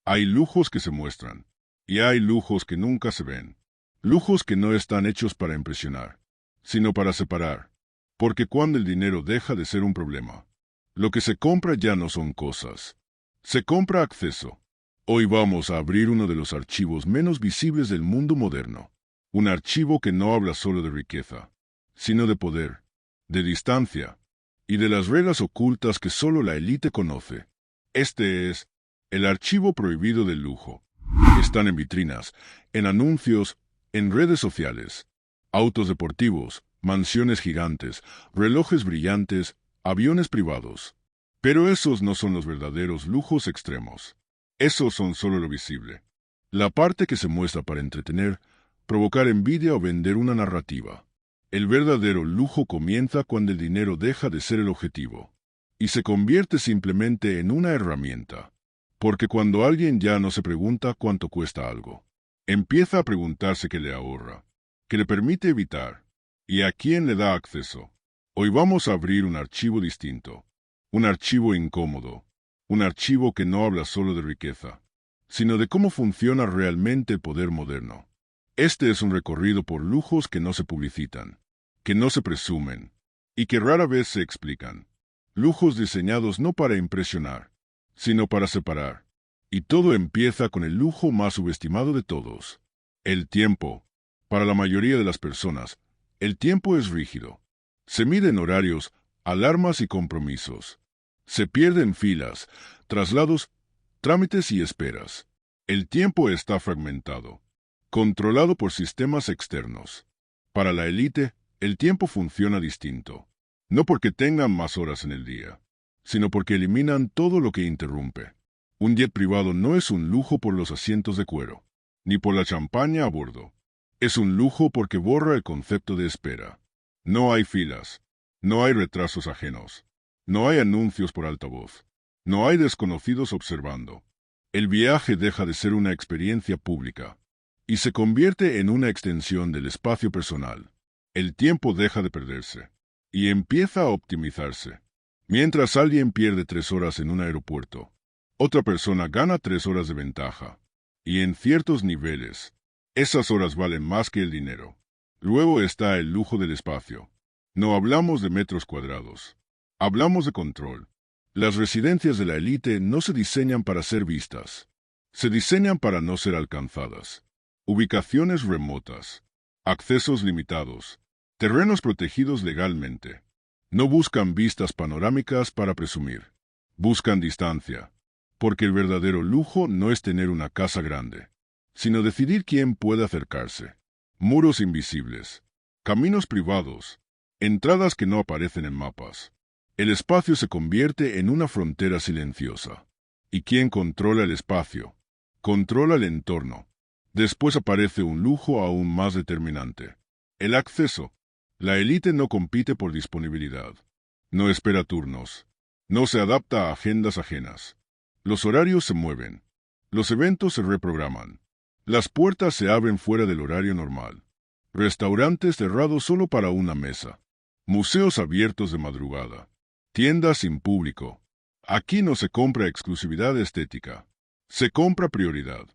Hay lujos que se muestran, y hay lujos que nunca se ven. Lujos que no están hechos para impresionar, sino para separar. Porque cuando el dinero deja de ser un problema, lo que se compra ya no son cosas. Se compra acceso. Hoy vamos a abrir uno de los archivos menos visibles del mundo moderno. Un archivo que no habla solo de riqueza, sino de poder, de distancia, y de las reglas ocultas que solo la élite conoce. Este es el archivo prohibido del lujo. Están en vitrinas, en anuncios, en redes sociales. Autos deportivos, mansiones gigantes, relojes brillantes, aviones privados. Pero esos no son los verdaderos lujos extremos. Esos son solo lo visible. La parte que se muestra para entretener, provocar envidia o vender una narrativa. El verdadero lujo comienza cuando el dinero deja de ser el objetivo y se convierte simplemente en una herramienta. Porque cuando alguien ya no se pregunta cuánto cuesta algo, empieza a preguntarse qué le ahorra, qué le permite evitar y a quién le da acceso. Hoy vamos a abrir un archivo distinto, un archivo incómodo, un archivo que no habla solo de riqueza, sino de cómo funciona realmente el poder moderno. Este es un recorrido por lujos que no se publicitan, que no se presumen y que rara vez se explican. Lujos diseñados no para impresionar, sino para separar. Y todo empieza con el lujo más subestimado de todos: el tiempo. Para la mayoría de las personas, el tiempo es rígido. Se mide en horarios, alarmas y compromisos. Se pierde en filas, traslados, trámites y esperas. El tiempo está fragmentado, controlado por sistemas externos. Para la élite, el tiempo funciona distinto. No porque tengan más horas en el día, sino porque eliminan todo lo que interrumpe. Un jet privado no es un lujo por los asientos de cuero, ni por la champaña a bordo. Es un lujo porque borra el concepto de espera. No hay filas, no hay retrasos ajenos, no hay anuncios por altavoz, no hay desconocidos observando. El viaje deja de ser una experiencia pública y se convierte en una extensión del espacio personal. El tiempo deja de perderse y empieza a optimizarse. Mientras alguien pierde 3 horas en un aeropuerto, otra persona gana 3 horas de ventaja. Y en ciertos niveles, esas horas valen más que el dinero. Luego está el lujo del espacio. No hablamos de metros cuadrados. Hablamos de control. Las residencias de la élite no se diseñan para ser vistas. Se diseñan para no ser alcanzadas. Ubicaciones remotas. Accesos limitados. Terrenos protegidos legalmente. No buscan vistas panorámicas para presumir. Buscan distancia. Porque el verdadero lujo no es tener una casa grande, sino decidir quién puede acercarse. Muros invisibles. Caminos privados. Entradas que no aparecen en mapas. El espacio se convierte en una frontera silenciosa. ¿Y quién controla el espacio? Controla el entorno. Después aparece un lujo aún más determinante: el acceso. La élite no compite por disponibilidad. No espera turnos. No se adapta a agendas ajenas. Los horarios se mueven. Los eventos se reprograman. Las puertas se abren fuera del horario normal. Restaurantes cerrados solo para una mesa. Museos abiertos de madrugada. Tiendas sin público. Aquí no se compra exclusividad estética. Se compra prioridad.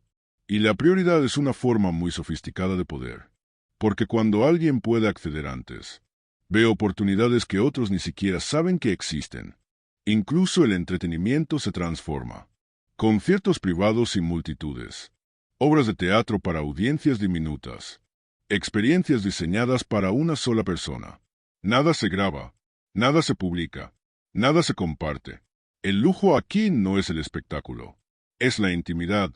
Y la prioridad es una forma muy sofisticada de poder. Porque cuando alguien puede acceder antes, ve oportunidades que otros ni siquiera saben que existen. Incluso el entretenimiento se transforma. Conciertos privados sin multitudes. Obras de teatro para audiencias diminutas. Experiencias diseñadas para una sola persona. Nada se graba, nada se publica, nada se comparte. El lujo aquí no es el espectáculo, es la intimidad.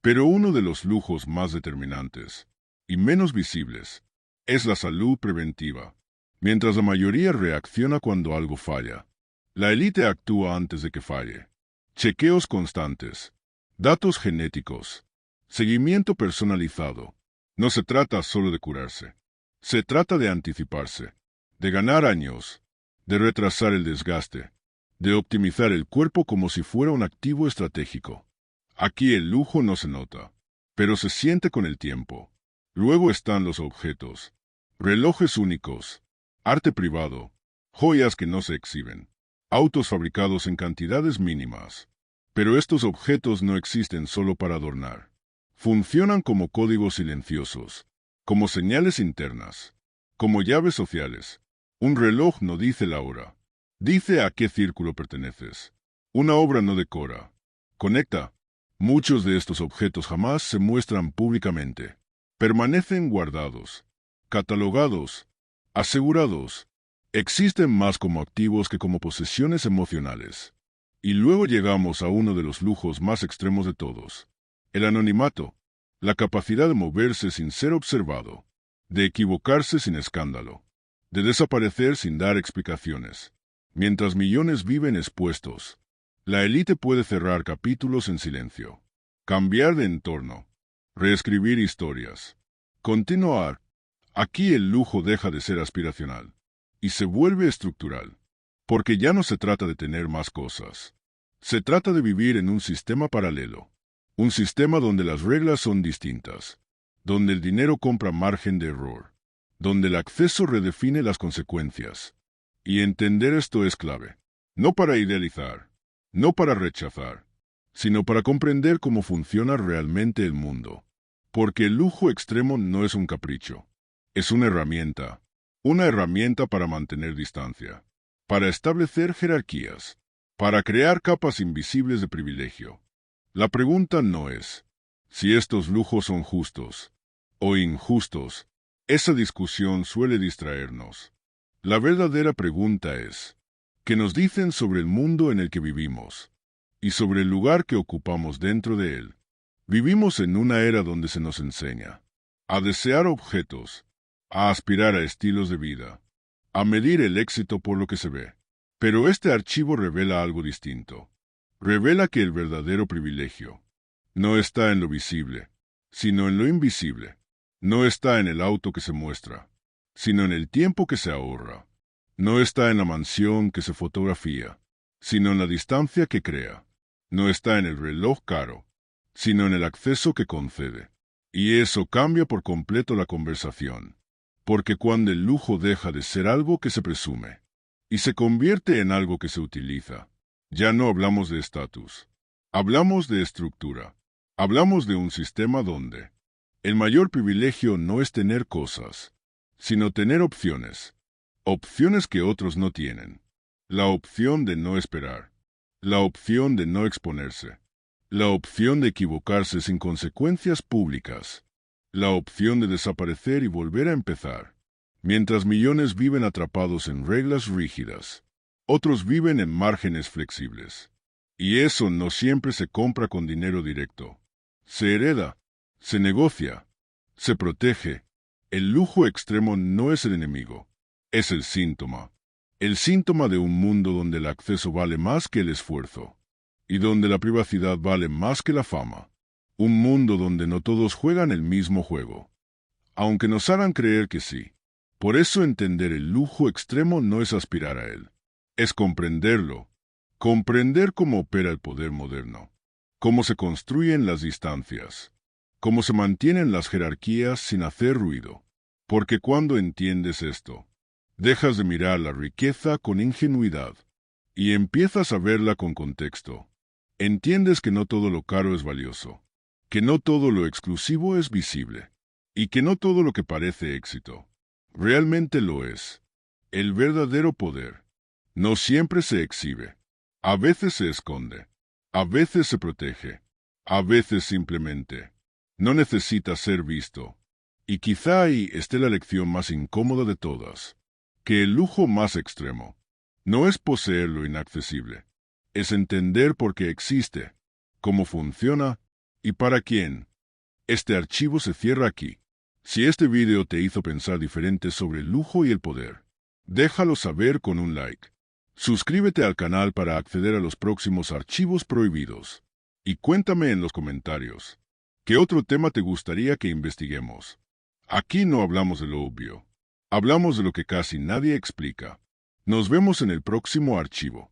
Pero uno de los lujos más determinantes y menos visibles es la salud preventiva. Mientras la mayoría reacciona cuando algo falla, la élite actúa antes de que falle. Chequeos constantes, datos genéticos, seguimiento personalizado. No se trata solo de curarse, se trata de anticiparse, de ganar años, de retrasar el desgaste, de optimizar el cuerpo como si fuera un activo estratégico. Aquí el lujo no se nota, pero se siente con el tiempo. Luego están los objetos: relojes únicos, arte privado, joyas que no se exhiben, autos fabricados en cantidades mínimas. Pero estos objetos no existen solo para adornar. Funcionan como códigos silenciosos, como señales internas, como llaves sociales. Un reloj no dice la hora, dice a qué círculo perteneces. Una obra no decora, conecta. Muchos de estos objetos jamás se muestran públicamente. Permanecen guardados, catalogados, asegurados. Existen más como activos que como posesiones emocionales. Y luego llegamos a uno de los lujos más extremos de todos: el anonimato, la capacidad de moverse sin ser observado, de equivocarse sin escándalo, de desaparecer sin dar explicaciones. Mientras millones viven expuestos, la élite puede cerrar capítulos en silencio, cambiar de entorno, reescribir historias, continuar. Aquí el lujo deja de ser aspiracional y se vuelve estructural, porque ya no se trata de tener más cosas. Se trata de vivir en un sistema paralelo, un sistema donde las reglas son distintas, donde el dinero compra margen de error, donde el acceso redefine las consecuencias. Y entender esto es clave, no para idealizar, no para rechazar, sino para comprender cómo funciona realmente el mundo. Porque el lujo extremo no es un capricho, es una herramienta para mantener distancia, para establecer jerarquías, para crear capas invisibles de privilegio. La pregunta no es si estos lujos son justos o injustos. Esa discusión suele distraernos. La verdadera pregunta es: ¿qué nos dicen sobre el mundo en el que vivimos y sobre el lugar que ocupamos dentro de él? Vivimos en una era donde se nos enseña a desear objetos, a aspirar a estilos de vida, a medir el éxito por lo que se ve. Pero este archivo revela algo distinto. Revela que el verdadero privilegio no está en lo visible, sino en lo invisible. No está en el auto que se muestra, sino en el tiempo que se ahorra. No está en la mansión que se fotografía, sino en la distancia que crea. No está en el reloj caro, sino en el acceso que concede. Y eso cambia por completo la conversación, porque cuando el lujo deja de ser algo que se presume y se convierte en algo que se utiliza, ya no hablamos de estatus, hablamos de estructura, hablamos de un sistema donde el mayor privilegio no es tener cosas, sino tener opciones, opciones que otros no tienen, la opción de no esperar, la opción de no exponerse, la opción de equivocarse sin consecuencias públicas, la opción de desaparecer y volver a empezar. Mientras millones viven atrapados en reglas rígidas, otros viven en márgenes flexibles. Y eso no siempre se compra con dinero directo. Se hereda, se negocia, se protege. El lujo extremo no es el enemigo, es el síntoma. El síntoma de un mundo donde el acceso vale más que el esfuerzo, y donde la privacidad vale más que la fama. Un mundo donde no todos juegan el mismo juego, aunque nos hagan creer que sí. Por eso entender el lujo extremo no es aspirar a él, es comprenderlo, comprender cómo opera el poder moderno, cómo se construyen las distancias, cómo se mantienen las jerarquías sin hacer ruido. Porque cuando entiendes esto, dejas de mirar la riqueza con ingenuidad y empiezas a verla con contexto. Entiendes que no todo lo caro es valioso, que no todo lo exclusivo es visible, y que no todo lo que parece éxito realmente lo es. El verdadero poder no siempre se exhibe. A veces se esconde, a veces se protege, a veces simplemente no necesita ser visto. Y quizá ahí esté la lección más incómoda de todas, que el lujo más extremo no es poseer lo inaccesible, es entender por qué existe, cómo funciona y para quién. Este archivo se cierra aquí. Si este video te hizo pensar diferente sobre el lujo y el poder, déjalo saber con un like. Suscríbete al canal para acceder a los próximos archivos prohibidos. Y cuéntame en los comentarios, ¿qué otro tema te gustaría que investiguemos? Aquí no hablamos de lo obvio, hablamos de lo que casi nadie explica. Nos vemos en el próximo archivo.